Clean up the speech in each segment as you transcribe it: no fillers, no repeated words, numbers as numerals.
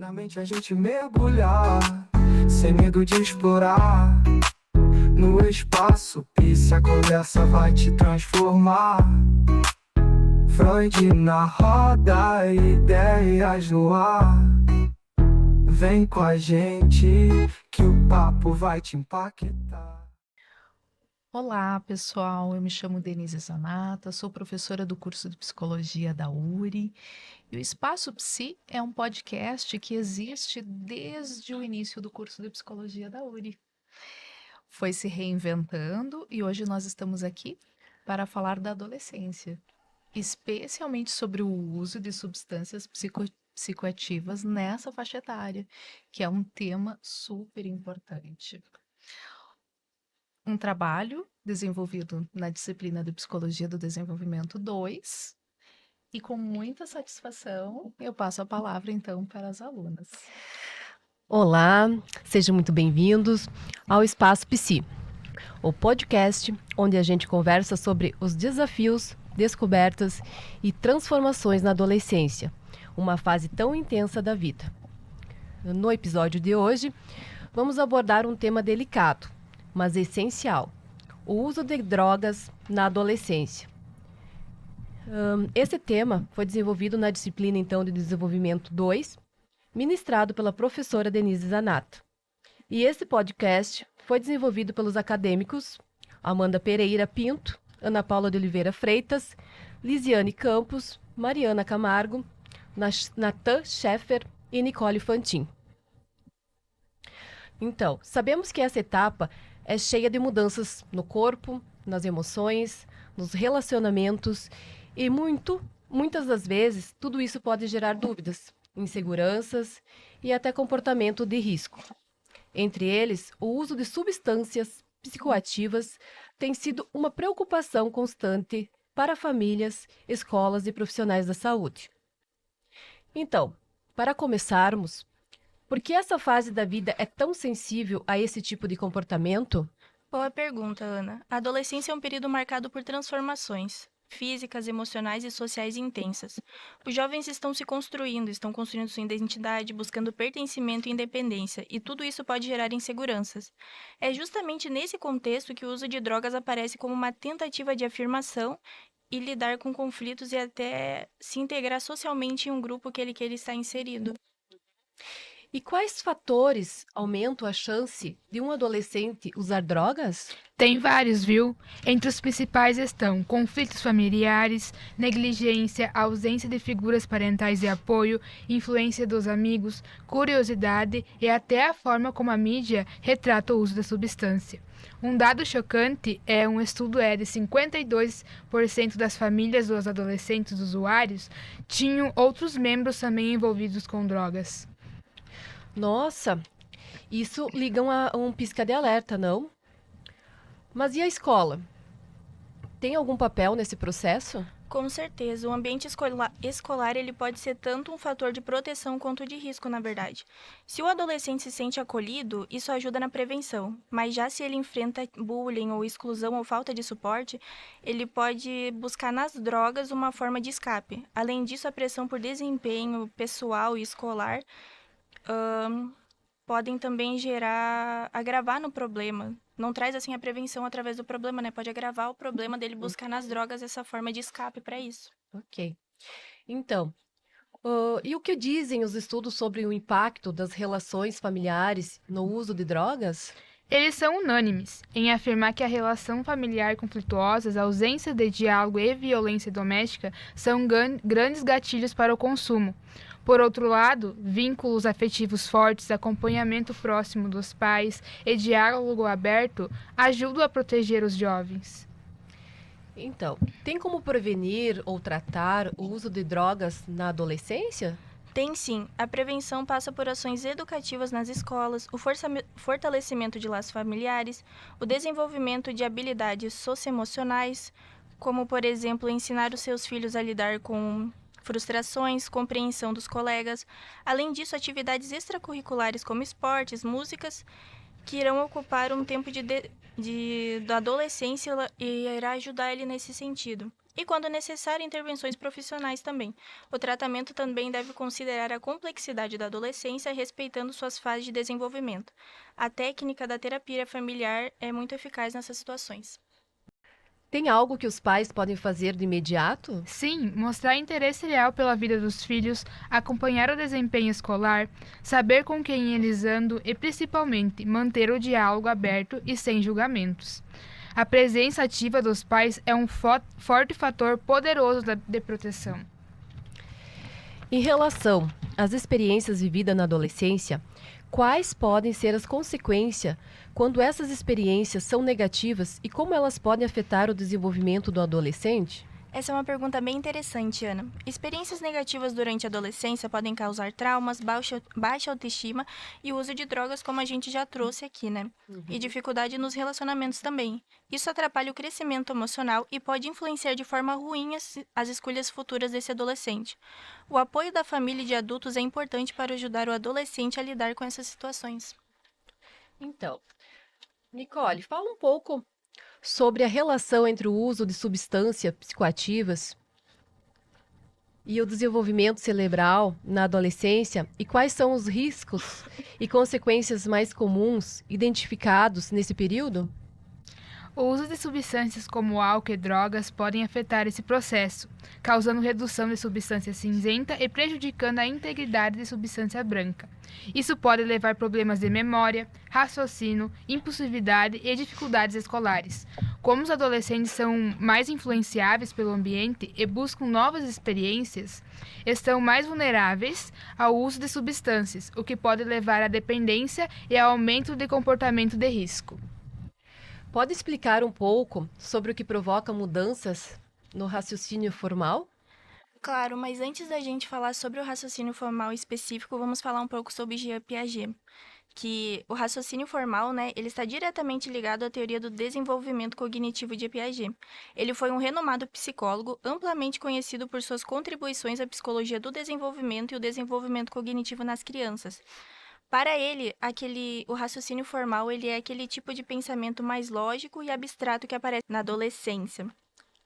Na mente a gente mergulhar, sem medo de explorar. No espaço, se a conversa vai te transformar. Freud na roda, ideias no ar. Vem com a gente, que o papo vai te impactar. Olá, pessoal. Eu me chamo Denise Zanata, sou professora do curso de Psicologia da URI. E o Espaço Psi é um podcast que existe desde o início do curso de Psicologia da URI. Foi se reinventando e hoje nós estamos aqui para falar da adolescência, especialmente sobre o uso de substâncias psicoativas nessa faixa etária, que é um tema super importante. Um trabalho desenvolvido na disciplina de Psicologia do Desenvolvimento 2, e com muita satisfação eu passo a palavra então para as alunas. Olá, sejam muito bem-vindos ao Espaço Psi, o podcast onde a gente conversa sobre os desafios, descobertas e transformações na adolescência, uma fase tão intensa da vida. No episódio de hoje, vamos abordar um tema delicado, mas essencial: o uso de drogas na adolescência. Esse tema foi desenvolvido na disciplina, então, de Desenvolvimento 2, ministrado pela professora Denise Zanata. E esse podcast foi desenvolvido pelos acadêmicos Amanda Pereira Pinto, Ana Paula de Oliveira Freitas, Lisiane Campos, Mariana Camargo, Natan Scheffer e Nicole Fantin. Então, sabemos que essa etapa é cheia de mudanças no corpo, nas emoções, nos relacionamentos e muitas das vezes tudo isso pode gerar dúvidas, inseguranças e até comportamento de risco. Entre eles, o uso de substâncias psicoativas tem sido uma preocupação constante para famílias, escolas e profissionais da saúde. Então, para começarmos, por que essa fase da vida é tão sensível a esse tipo de comportamento? Boa pergunta, Ana. A adolescência é um período marcado por transformações físicas, emocionais e sociais intensas. Os jovens estão construindo sua identidade, buscando pertencimento e independência, e tudo isso pode gerar inseguranças. É justamente nesse contexto que o uso de drogas aparece como uma tentativa de afirmação e lidar com conflitos e até se integrar socialmente em um grupo que ele está inserido. E quais fatores aumentam a chance de um adolescente usar drogas? Tem vários, viu? Entre os principais estão conflitos familiares, negligência, ausência de figuras parentais de apoio, influência dos amigos, curiosidade e até a forma como a mídia retrata o uso da substância. Um dado chocante é um estudo de 52% das famílias dos adolescentes usuários tinham outros membros também envolvidos com drogas. Nossa, isso liga a um pisca de alerta, não? Mas e a escola? Tem algum papel nesse processo? Com certeza, o ambiente escolar ele pode ser tanto um fator de proteção quanto de risco, na verdade. Se o adolescente se sente acolhido, isso ajuda na prevenção, mas já se ele enfrenta bullying ou exclusão ou falta de suporte, ele pode buscar nas drogas uma forma de escape. Além disso, a pressão por desempenho pessoal e escolar podem também agravar no problema. Não traz assim a prevenção através do problema, né? Pode agravar o problema dele buscar nas drogas essa forma de escape para isso. Ok. Então, e o que dizem os estudos sobre o impacto das relações familiares no uso de drogas? Eles são unânimes em afirmar que a relação familiar conflituosa, a ausência de diálogo e violência doméstica são grandes gatilhos para o consumo. Por outro lado, vínculos afetivos fortes, acompanhamento próximo dos pais e diálogo aberto ajudam a proteger os jovens. Então, tem como prevenir ou tratar o uso de drogas na adolescência? Tem sim. A prevenção passa por ações educativas nas escolas, o fortalecimento de laços familiares, o desenvolvimento de habilidades socioemocionais, como, por exemplo, ensinar os seus filhos a lidar com frustrações, compreensão dos colegas. Além disso, atividades extracurriculares como esportes, músicas, que irão ocupar um tempo da adolescência e irá ajudar ele nesse sentido. e, quando necessário, intervenções profissionais também. O tratamento também deve considerar a complexidade da adolescência, respeitando suas fases de desenvolvimento. A técnica da terapia familiar é muito eficaz nessas situações. Tem algo que os pais podem fazer de imediato? Sim, mostrar interesse real pela vida dos filhos, acompanhar o desempenho escolar, saber com quem eles andam e, principalmente, manter o diálogo aberto e sem julgamentos. A presença ativa dos pais é um forte fator poderoso de proteção. Em relação às experiências vividas na adolescência, quais podem ser as consequências quando essas experiências são negativas e como elas podem afetar o desenvolvimento do adolescente? Essa é uma pergunta bem interessante, Ana. Experiências negativas durante a adolescência podem causar traumas, baixa autoestima e o uso de drogas, como a gente já trouxe aqui, né? E dificuldade nos relacionamentos também. Isso atrapalha o crescimento emocional e pode influenciar de forma ruim as escolhas futuras desse adolescente. O apoio da família e de adultos é importante para ajudar o adolescente a lidar com essas situações. Então, Nicole, fala um pouco sobre a relação entre o uso de substâncias psicoativas e o desenvolvimento cerebral na adolescência e quais são os riscos e consequências mais comuns identificados nesse período? O uso de substâncias como álcool e drogas podem afetar esse processo, causando redução de substância cinzenta e prejudicando a integridade de substância branca. Isso pode levar a problemas de memória, raciocínio, impulsividade e dificuldades escolares. Como os adolescentes são mais influenciáveis pelo ambiente e buscam novas experiências, estão mais vulneráveis ao uso de substâncias, o que pode levar à dependência e ao aumento de comportamento de risco. Pode explicar um pouco sobre o que provoca mudanças no raciocínio formal? Claro, mas antes da gente falar sobre o raciocínio formal específico, vamos falar um pouco sobre Jean Piaget, que o raciocínio formal, né, ele está diretamente ligado à teoria do desenvolvimento cognitivo de Piaget. Ele foi um renomado psicólogo, amplamente conhecido por suas contribuições à psicologia do desenvolvimento e o desenvolvimento cognitivo nas crianças. Para ele, o raciocínio formal ele é aquele tipo de pensamento mais lógico e abstrato que aparece na adolescência.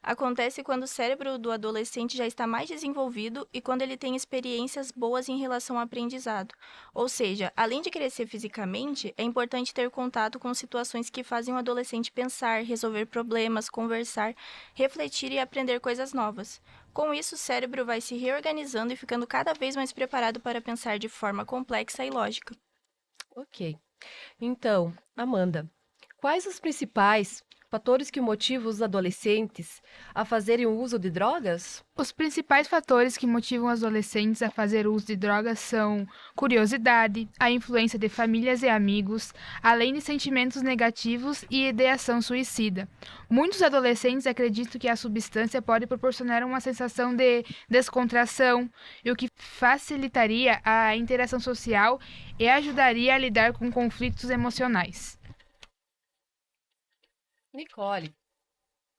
Acontece quando o cérebro do adolescente já está mais desenvolvido e quando ele tem experiências boas em relação ao aprendizado. Ou seja, além de crescer fisicamente, é importante ter contato com situações que fazem o adolescente pensar, resolver problemas, conversar, refletir e aprender coisas novas. Com isso, o cérebro vai se reorganizando e ficando cada vez mais preparado para pensar de forma complexa e lógica. Ok. Então, Amanda, quais os principais fatores que motivam os adolescentes a fazerem o uso de drogas? Os principais fatores que motivam os adolescentes a fazer uso de drogas são curiosidade, a influência de famílias e amigos, além de sentimentos negativos e ideação suicida. Muitos adolescentes acreditam que a substância pode proporcionar uma sensação de descontração, o que facilitaria a interação social e ajudaria a lidar com conflitos emocionais. Nicole,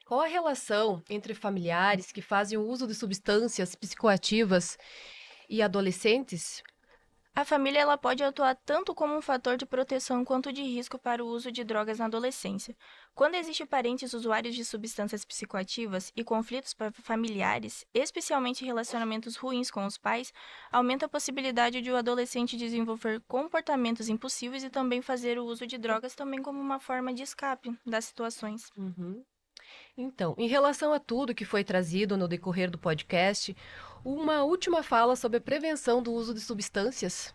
qual a relação entre familiares que fazem o uso de substâncias psicoativas e adolescentes? A família ela pode atuar tanto como um fator de proteção quanto de risco para o uso de drogas na adolescência. Quando existem parentes usuários de substâncias psicoativas e conflitos familiares, especialmente relacionamentos ruins com os pais, aumenta a possibilidade de o adolescente desenvolver comportamentos impulsivos e também fazer o uso de drogas também como uma forma de escape das situações. Então, em relação a tudo que foi trazido no decorrer do podcast, uma última fala sobre a prevenção do uso de substâncias.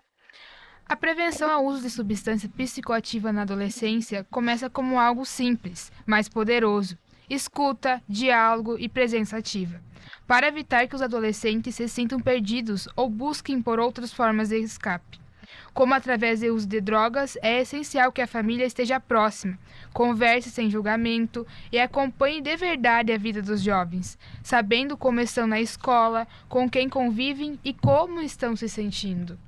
A prevenção ao uso de substância psicoativa na adolescência começa como algo simples, mas poderoso: escuta, diálogo e presença ativa, para evitar que os adolescentes se sintam perdidos ou busquem por outras formas de escape. Como através do uso de drogas, é essencial que a família esteja próxima, converse sem julgamento e acompanhe de verdade a vida dos jovens, sabendo como estão na escola, com quem convivem e como estão se sentindo.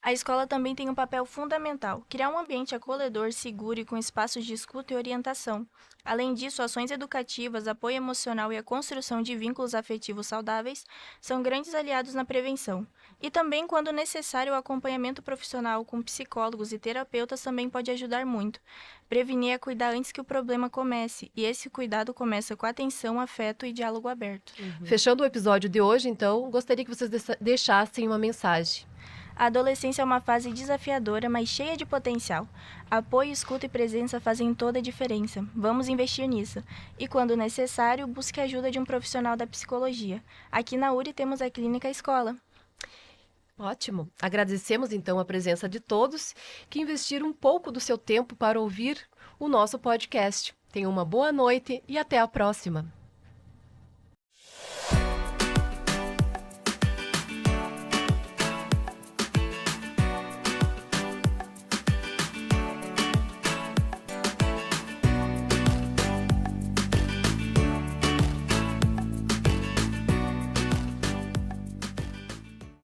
A escola também tem um papel fundamental: criar um ambiente acolhedor, seguro e com espaços de escuta e orientação. Além disso, ações educativas, apoio emocional e a construção de vínculos afetivos saudáveis são grandes aliados na prevenção. E também, quando necessário, o acompanhamento profissional com psicólogos e terapeutas também pode ajudar muito. Prevenir é cuidar antes que o problema comece, e esse cuidado começa com atenção, afeto e diálogo aberto. Fechando o episódio de hoje, então, gostaria que vocês deixassem uma mensagem. A adolescência é uma fase desafiadora, mas cheia de potencial. Apoio, escuta e presença fazem toda a diferença. Vamos investir nisso. E, quando necessário, busque a ajuda de um profissional da psicologia. Aqui na URI temos a Clínica Escola. Ótimo. Agradecemos, então, a presença de todos que investiram um pouco do seu tempo para ouvir o nosso podcast. Tenham uma boa noite e até a próxima.